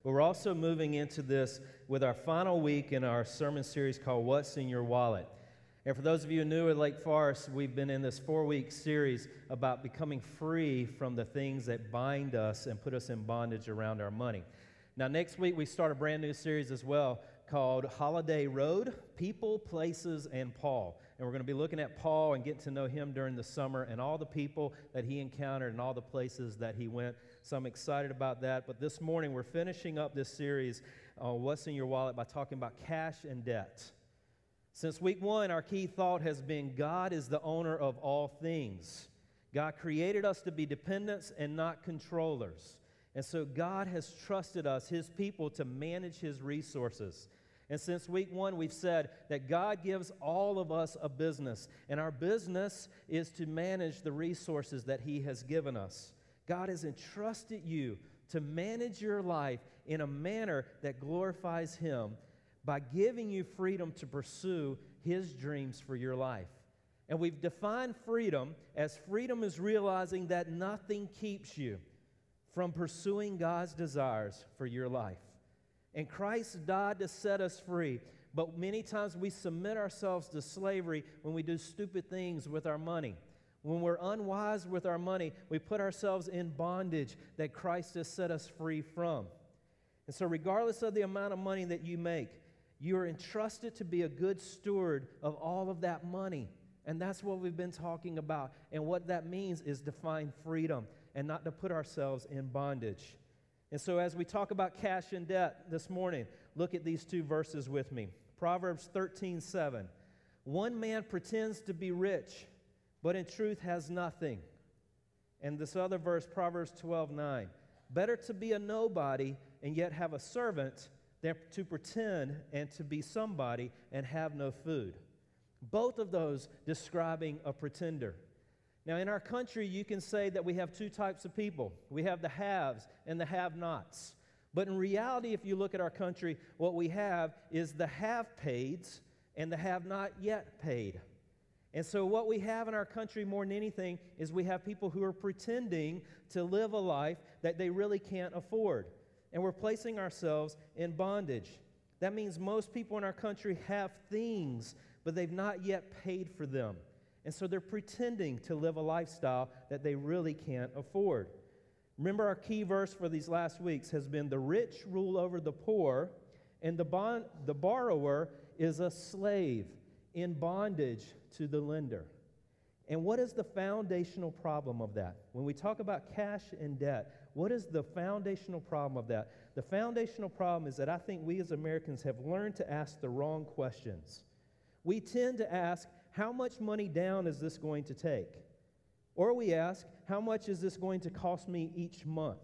But we're also moving into this with our final week in our sermon series called What's in Your Wallet? And for those of you new at Lake Forest, we've been in this 4-week series about becoming free from the things that bind us and put us in bondage around our money. Now, next week, we start a brand new series as well called Holiday Road, People, Places, and Paul. And we're going to be looking at Paul and getting to know him during the summer and all the people that he encountered and all the places that he went. So I'm excited about that. But this morning, we're finishing up this series on What's in Your Wallet by talking about cash and debt. Since week 1, our key thought has been God is the owner of all things. God created us to be dependents and not controllers. And so God has trusted us, His people, to manage His resources. And since week 1, we've said that God gives all of us a business, and our business is to manage the resources that He has given us. God has entrusted you to manage your life in a manner that glorifies Him by giving you freedom to pursue His dreams for your life. And we've defined freedom as freedom is realizing that nothing keeps you from pursuing God's desires for your life. And Christ died to set us free, but many times we submit ourselves to slavery when we do stupid things with our money. When we're unwise with our money, we put ourselves in bondage that Christ has set us free from. And so regardless of the amount of money that you make, you are entrusted to be a good steward of all of that money. And that's what we've been talking about. And what that means is to find freedom and not to put ourselves in bondage. And so as we talk about cash and debt this morning, look at these 2 verses with me. Proverbs 13:7. One man pretends to be rich, but in truth has nothing. And this other verse, Proverbs 12:9. Better to be a nobody and yet have a servant than to pretend and to be somebody and have no food. Both of those describing a pretender. Now, in our country, you can say that we have 2 types of people. We have the haves and the have-nots. But in reality, if you look at our country, what we have is the have-paids and the have-not-yet-paid. And so what we have in our country more than anything is we have people who are pretending to live a life that they really can't afford. And we're placing ourselves in bondage. That means most people in our country have things, but they've not yet paid for them. And so they're pretending to live a lifestyle that they really can't afford. Remember, our key verse for these last weeks has been the rich rule over the poor, and the borrower is a slave in bondage to the lender. And what is the foundational problem of that? When we talk about cash and debt, what is the foundational problem of that? The foundational problem is that I think we as Americans have learned to ask the wrong questions. We tend to ask, how much money down is this going to take? Or we ask, how much is this going to cost me each month?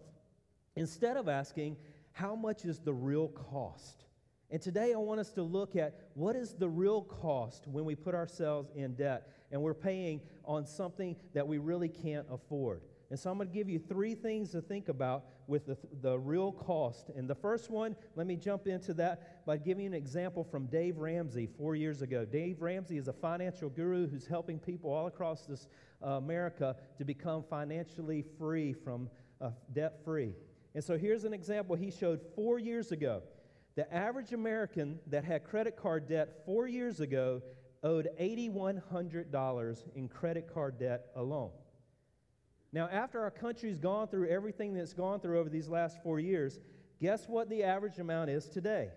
Instead of asking, how much is the real cost? And today I want us to look at what is the real cost when we put ourselves in debt and we're paying on something that we really can't afford. And so I'm going to give you 3 things to think about with the real cost. And the first one, let me jump into that by giving you an example from Dave Ramsey 4 years ago. Dave Ramsey is a financial guru who's helping people all across this America to become financially free from debt-free. And so here's an example he showed 4 years ago. The average American that had credit card debt 4 years ago owed $8,100 in credit card debt alone. Now, after our country's gone through everything that's gone through over these last 4 years, guess what the average amount is today?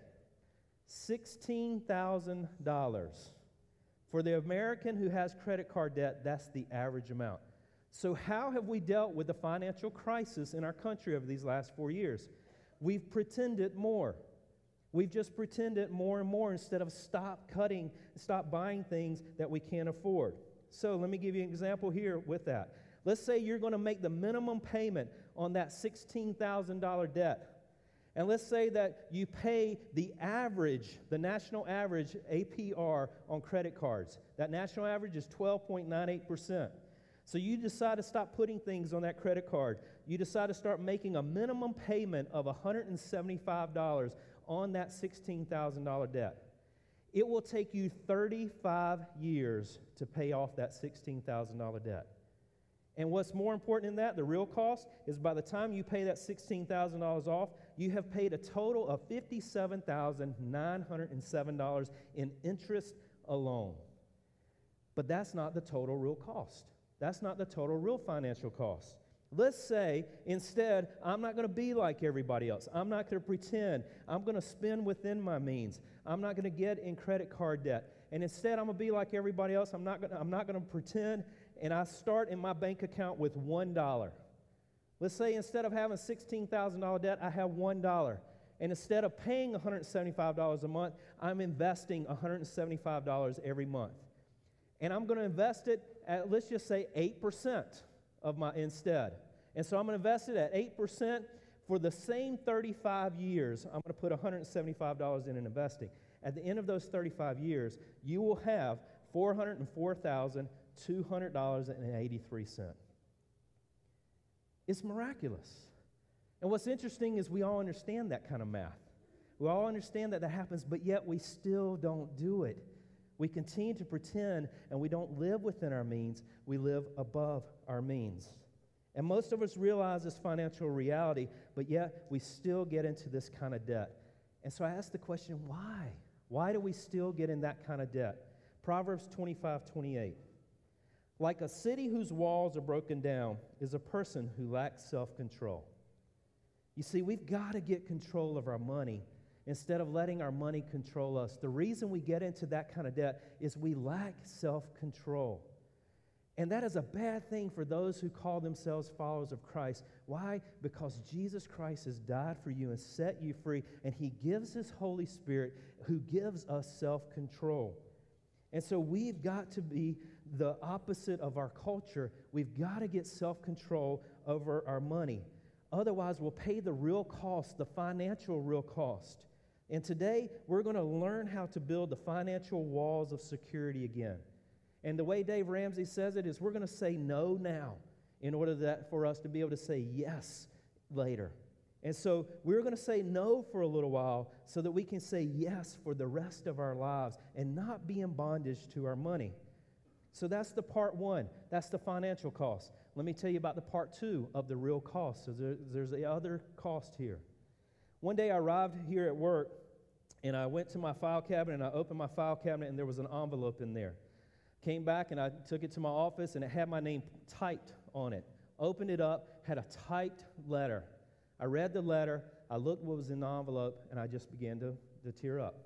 $16,000. For the American who has credit card debt, that's the average amount. So how have we dealt with the financial crisis in our country over these last 4 years? We've pretended more. We've just pretended more and more instead of stop buying things that we can't afford. So let me give you an example here with that. Let's say you're going to make the minimum payment on that $16,000 debt. And let's say that you pay the national average APR on credit cards. That national average is 12.98%. So you decide to stop putting things on that credit card. You decide to start making a minimum payment of $175 on that $16,000 debt. It will take you 35 years to pay off that $16,000 debt. And what's more important than that, the real cost, is by the time you pay that $16,000 off, you have paid a total of $57,907 in interest alone. But that's not the total real cost. That's not the total real financial cost. Let's say, instead, I'm not going to be like everybody else. I'm not going to pretend. I'm going to spend within my means. I'm not going to get in credit card debt. And instead, I'm going to be like everybody else. I'm not going to pretend. And I start in my bank account with $1. Let's say instead of having $16,000 debt, I have $1. And instead of paying $175 a month, I'm investing $175 every month. And I'm going to invest it at, let's just say, 8% of my instead. And so I'm going to invest it at 8% for the same 35 years. I'm going to put $175 in investing. At the end of those 35 years, you will have $404,200.83. It's miraculous. And what's interesting is we all understand that kind of math. We all understand that happens, but yet we still don't do it. We continue to pretend, and we don't live within our means. We live above our means. And most of us realize this financial reality, but yet we still get into this kind of debt. And so I ask the question, why? Why do we still get in that kind of debt? Proverbs 25:28. Like a city whose walls are broken down is a person who lacks self-control. You see, we've got to get control of our money instead of letting our money control us. The reason we get into that kind of debt is we lack self-control. And that is a bad thing for those who call themselves followers of Christ. Why? Because Jesus Christ has died for you and set you free, and he gives his Holy Spirit who gives us self-control. And so we've got to be the opposite of our culture. We've got to get self-control over our money. Otherwise, we'll pay the real cost, the financial real cost. And today, we're going to learn how to build the financial walls of security again. And the way Dave Ramsey says it is we're going to say no now in order for us to be able to say yes later. And so we're going to say no for a little while so that we can say yes for the rest of our lives and not be in bondage to our money. So that's the part one. That's the financial cost. Let me tell you about the part two of the real cost. So there's the other cost here. One day I arrived here at work, and I went to my file cabinet, and I opened my file cabinet, and there was an envelope in there. Came back, and I took it to my office, and it had my name typed on it. Opened it up, had a typed letter. I read the letter, I looked what was in the envelope, and I just began to tear up.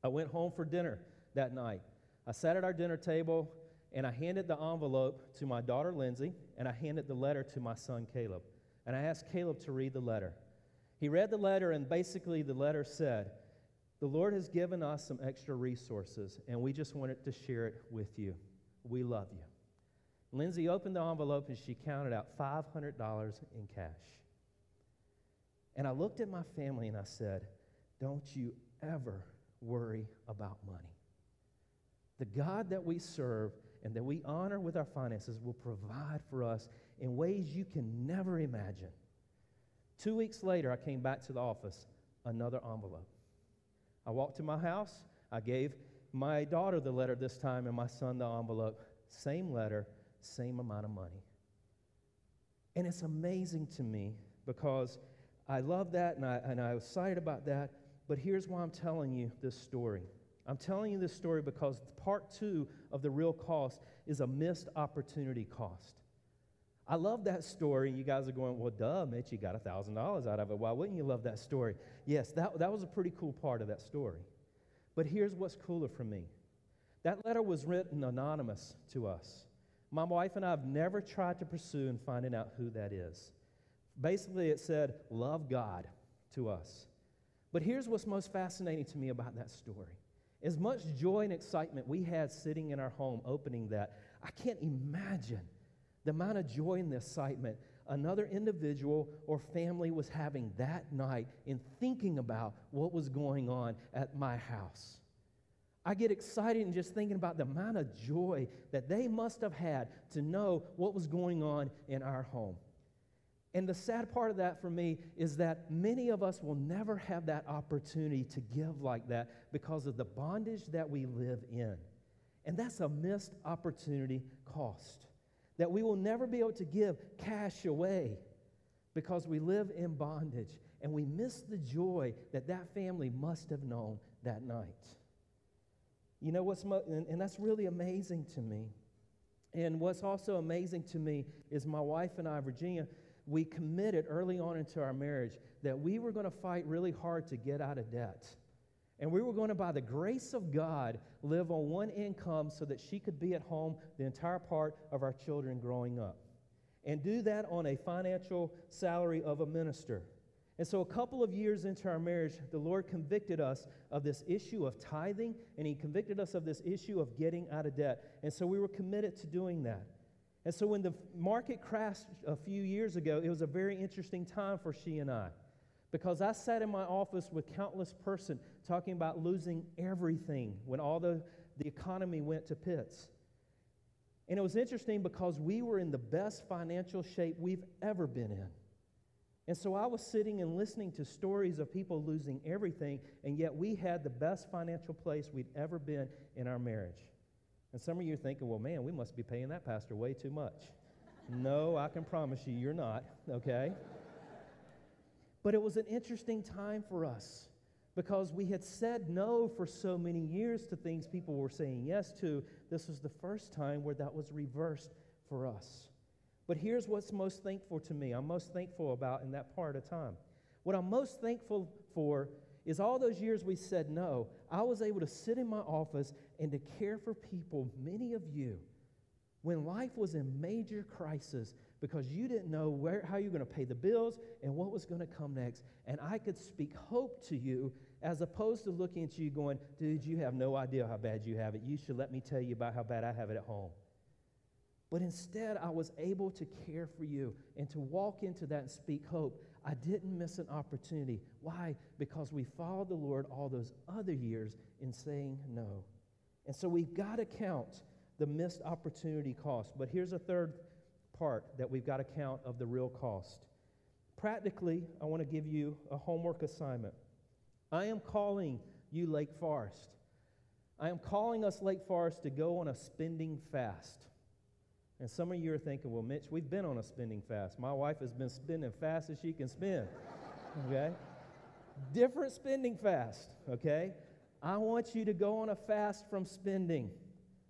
I went home for dinner that night. I sat at our dinner table, and I handed the envelope to my daughter, Lindsay, and I handed the letter to my son, Caleb. And I asked Caleb to read the letter. He read the letter, and basically the letter said, "The Lord has given us some extra resources, and we just wanted to share it with you. We love you." Lindsay opened the envelope, and she counted out $500 in cash. And I looked at my family, and I said, "Don't you ever worry about money. The God that we serve and that we honor with our finances will provide for us in ways you can never imagine." 2 weeks later, I came back to the office, another envelope. I walked to my house. I gave my daughter the letter this time and my son the envelope. Same letter, same amount of money. And it's amazing to me because I love that and I was excited about that. But here's why I'm telling you this story. I'm telling you this story because part two of the real cost is a missed opportunity cost. I love that story. You guys are going, "Well, duh, Mitch, you got $1,000 out of it. Why wouldn't you love that story?" Yes, that was a pretty cool part of that story. But here's what's cooler for me. That letter was written anonymous to us. My wife and I have never tried to pursue and finding out who that is. Basically, it said, "Love God," to us. But here's what's most fascinating to me about that story. As much joy and excitement we had sitting in our home opening that, I can't imagine the amount of joy and the excitement another individual or family was having that night in thinking about what was going on at my house. I get excited in just thinking about the amount of joy that they must have had to know what was going on in our home. And the sad part of that for me is that many of us will never have that opportunity to give like that because of the bondage that we live in. And that's a missed opportunity cost. That we will never be able to give cash away because we live in bondage. and we miss the joy that that family must have known that night. You know and that's really amazing to me. And what's also amazing to me is my wife and I, Virginia, we committed early on into our marriage that we were going to fight really hard to get out of debt. And we were going to, by the grace of God, live on one income so that she could be at home the entire part of our children growing up. And do that on a financial salary of a minister. And so a couple of years into our marriage, the Lord convicted us of this issue of tithing, and He convicted us of this issue of getting out of debt. And so we were committed to doing that. And so when the market crashed a few years ago, it was a very interesting time for she and I, because I sat in my office with countless person talking about losing everything when all the economy went to pits. And it was interesting because we were in the best financial shape we've ever been in. And so I was sitting and listening to stories of people losing everything, and yet we had the best financial place we'd ever been in our marriage. And some of you are thinking, well, man, we must be paying that pastor way too much. No, I can promise you, you're not, okay? But it was an interesting time for us because we had said no for so many years to things people were saying yes to. This was the first time where that was reversed for us. But here's what's most thankful to me. I'm most thankful about in that part of time. What I'm most thankful for is all those years we said no, I was able to sit in my office and to care for people, many of you, when life was in major crisis because you didn't know how you're going to pay the bills and what was going to come next. And I could speak hope to you as opposed to looking at you going, dude, you have no idea how bad you have it. You should let me tell you about how bad I have it at home. But instead, I was able to care for you and to walk into that and speak hope. I didn't miss an opportunity. Why? Because we followed the Lord all those other years in saying no. And so we've got to count the missed opportunity cost. But here's a third part that we've got to count of the real cost. Practically, I want to give you a homework assignment. I am calling you Lake Forest. I am calling us Lake Forest to go on a spending fast. And some of you are thinking, well, Mitch, we've been on a spending fast. My wife has been spending fast as she can spend, okay? Different spending fast, okay? I want you to go on a fast from spending.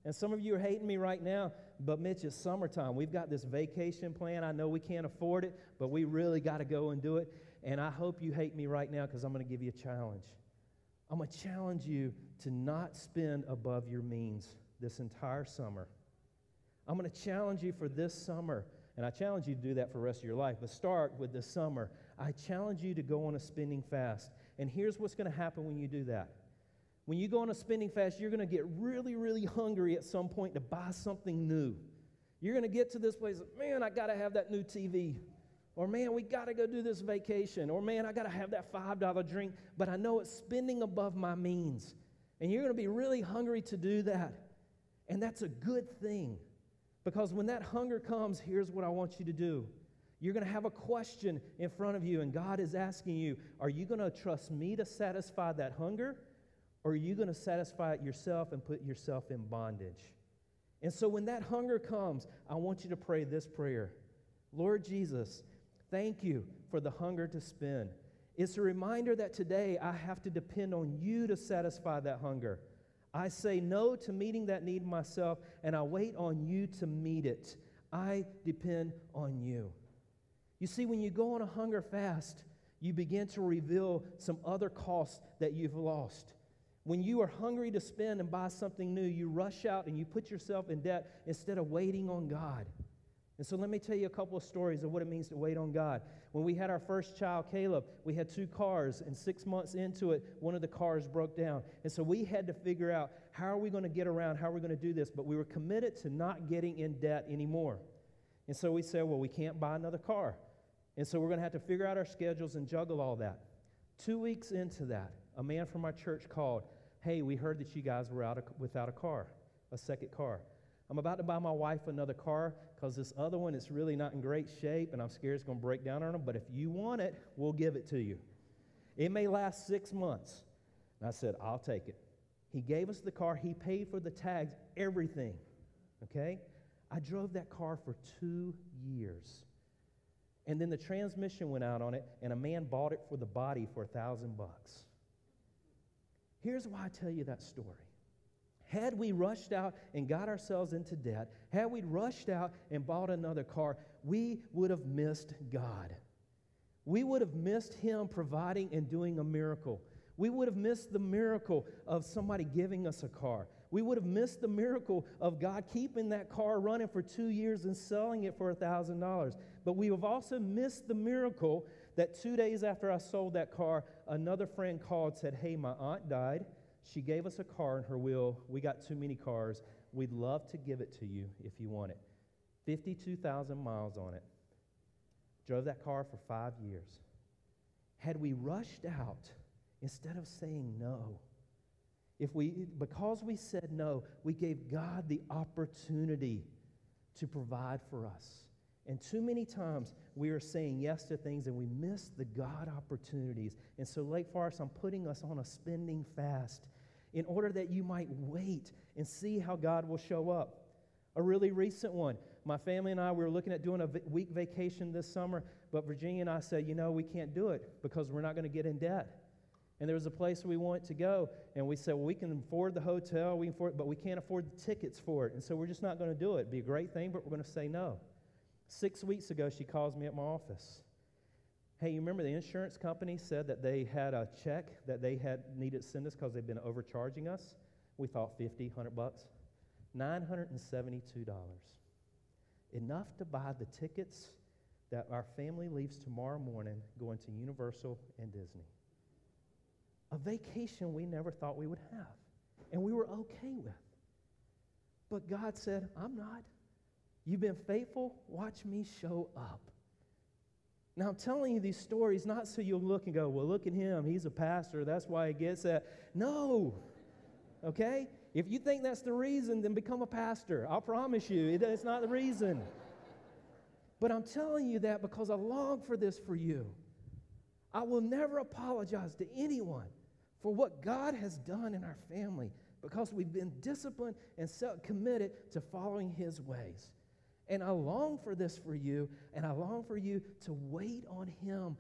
And some of you are hating me right now, but Mitch, it's summertime. We've got this vacation plan. I know we can't afford it, but we really got to go and do it. And I hope you hate me right now because I'm going to give you a challenge. I'm going to challenge you to not spend above your means this entire summer. I'm going to challenge you for this summer, and I challenge you to do that for the rest of your life, but start with this summer. I challenge you to go on a spending fast, and here's what's going to happen when you do that. When you go on a spending fast, you're going to get really, really hungry at some point to buy something new. You're going to get to this place, man, I got to have that new TV, or man, we got to go do this vacation, or man, I got to have that $5 drink, but I know it's spending above my means, and you're going to be really hungry to do that, and that's a good thing. Because when that hunger comes, here's what I want you to do. You're going to have a question in front of you, and God is asking you, are you going to trust me to satisfy that hunger, or are you going to satisfy it yourself and put yourself in bondage? And so when that hunger comes, I want you to pray this prayer. Lord Jesus, thank you for the hunger to spend. It's a reminder that today I have to depend on you to satisfy that hunger. I say no to meeting that need myself, and I wait on you to meet it. I depend on you. You see, when you go on a hunger fast, you begin to reveal some other costs that you've lost. When you are hungry to spend and buy something new, you rush out and you put yourself in debt instead of waiting on God. And so let me tell you a couple of stories of what it means to wait on God. When we had our first child, Caleb, we had 2 cars, and 6 months into it, one of the cars broke down. And so we had to figure out, how are we going to get around, how are we going to do this? But we were committed to not getting in debt anymore. And so we said, well, we can't buy another car. And so we're going to have to figure out our schedules and juggle all that. 2 weeks into that, a man from our church called, hey, we heard that you guys were without a car, a second car. I'm about to buy my wife another car because this other one is really not in great shape, and I'm scared it's going to break down on her, but if you want it, we'll give it to you. It may last 6 months. And I said, I'll take it. He gave us the car. He paid for the tags, everything, okay? I drove that car for 2 years. And then the transmission went out on it, and a man bought it for the body for $1,000. Here's why I tell you that story. Had we rushed out and got ourselves into debt, had we rushed out and bought another car, we would have missed God. We would have missed Him providing and doing a miracle. We would have missed the miracle of somebody giving us a car. We would have missed the miracle of God keeping that car running for 2 years and selling it for $1,000. But we have also missed the miracle that 2 days after I sold that car, another friend called and said, hey, my aunt died. She gave us a car in her will. We got too many cars. We'd love to give it to you if you want it. 52,000 miles on it. Drove that car for 5 years. Had we rushed out, instead of saying no, because we said no, we gave God the opportunity to provide for us. And too many times we are saying yes to things and we miss the God opportunities. And so, Lake Forest, I'm putting us on a spending fast in order that you might wait and see how God will show up. A really recent one. My family and I, we were looking at doing a week vacation this summer, but Virginia and I said, we can't do it because we're not going to get in debt. And there was a place we wanted to go, and we said, well, we can afford the hotel, but we can't afford the tickets for it, and so we're just not going to do it. It'd be a great thing, but we're going to say no. 6 weeks ago, she calls me at my office. Hey, you remember the insurance company said that they had a check that they had needed to send us because they've been overcharging us? We thought $50, $100. $972. Enough to buy the tickets that our family leaves tomorrow morning going to Universal and Disney. A vacation we never thought we would have, and we were okay with. But God said, I'm not. You've been faithful. Watch me show up. Now, I'm telling you these stories not so you'll look and go, well, look at him. He's a pastor. That's why he gets that. No. Okay? If you think that's the reason, then become a pastor. I'll promise you, it's not the reason. But I'm telling you that because I long for this for you. I will never apologize to anyone for what God has done in our family because we've been disciplined and committed to following His ways. And I long for this for you, and I long for you to wait on Him.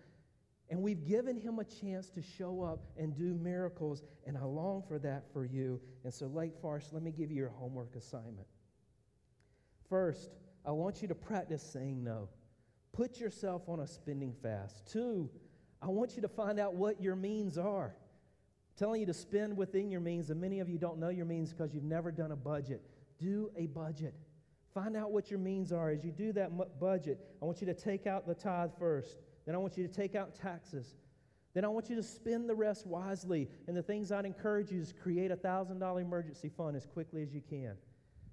And we've given Him a chance to show up and do miracles, and I long for that for you. And so, Lake Forest, let me give you your homework assignment. First, I want you to practice saying no. Put yourself on a spending fast. 2, I want you to find out what your means are. I'm telling you to spend within your means, and many of you don't know your means because you've never done a budget. Do a budget. Find out what your means are. As you do that budget, I want you to take out the tithe first. Then I want you to take out taxes. Then I want you to spend the rest wisely. And the things I'd encourage you is create a $1,000 emergency fund as quickly as you can.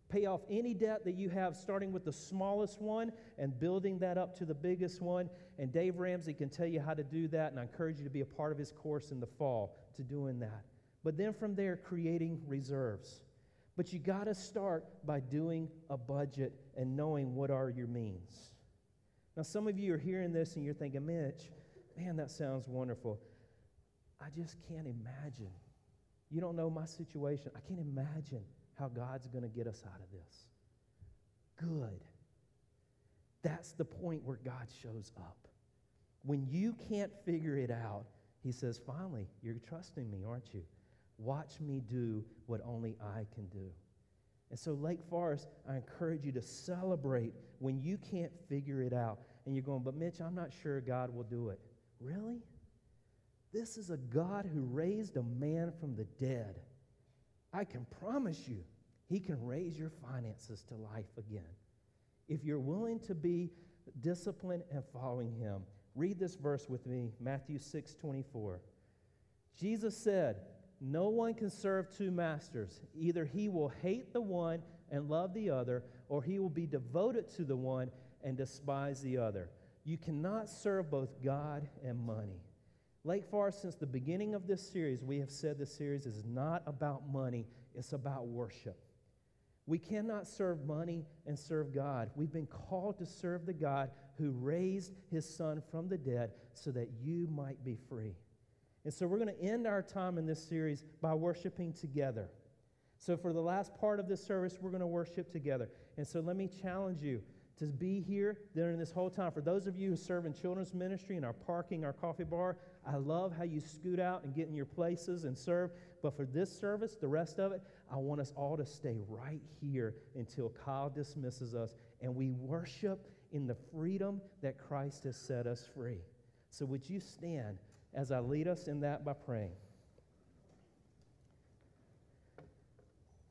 Pay off any debt that you have, starting with the smallest one and building that up to the biggest one. And Dave Ramsey can tell you how to do that, and I encourage you to be a part of his course in the fall to doing that. But then from there, creating reserves. But you got to start by doing a budget and knowing what are your means. Now, some of you are hearing this and you're thinking, Mitch, man, that sounds wonderful. I just can't imagine. You don't know my situation. I can't imagine how God's going to get us out of this. Good. That's the point where God shows up. When you can't figure it out, He says, finally, you're trusting me, aren't you? Watch me do what only I can do. And so, Lake Forest, I encourage you to celebrate when you can't figure it out. And you're going, but Mitch, I'm not sure God will do it. Really? This is a God who raised a man from the dead. I can promise you, He can raise your finances to life again. If you're willing to be disciplined and following Him. Read this verse with me, Matthew 6:24. Jesus said, no one can serve two masters. Either he will hate the one and love the other, or he will be devoted to the one and despise the other. You cannot serve both God and money. Lake Forest, since the beginning of this series, we have said this series is not about money, it's about worship. We cannot serve money and serve God. We've been called to serve the God who raised His Son from the dead so that you might be free. And so we're going to end our time in this series by worshiping together. So for the last part of this service, we're going to worship together. And so let me challenge you to be here during this whole time. For those of you who serve in children's ministry and are parking our coffee bar, I love how you scoot out and get in your places and serve. But for this service, the rest of it, I want us all to stay right here until Kyle dismisses us and we worship in the freedom that Christ has set us free. So would you stand as I lead us in that by praying?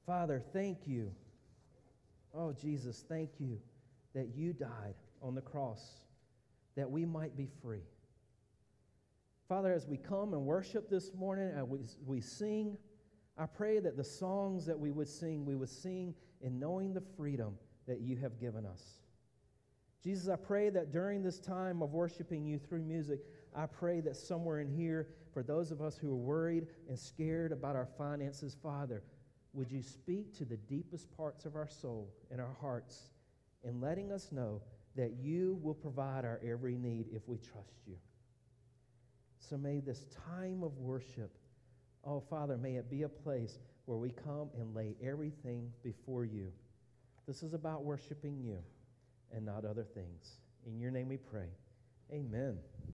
Father, thank you. Oh, Jesus, thank you that you died on the cross that we might be free. Father, as we come and worship this morning, as we sing, I pray that the songs that we would sing in knowing the freedom that you have given us. Jesus, I pray that during this time of worshiping you through music, I pray that somewhere in here, for those of us who are worried and scared about our finances, Father, would you speak to the deepest parts of our soul and our hearts in letting us know that you will provide our every need if we trust you. So may this time of worship, oh, Father, may it be a place where we come and lay everything before you. This is about worshiping you and not other things. In your name we pray. Amen.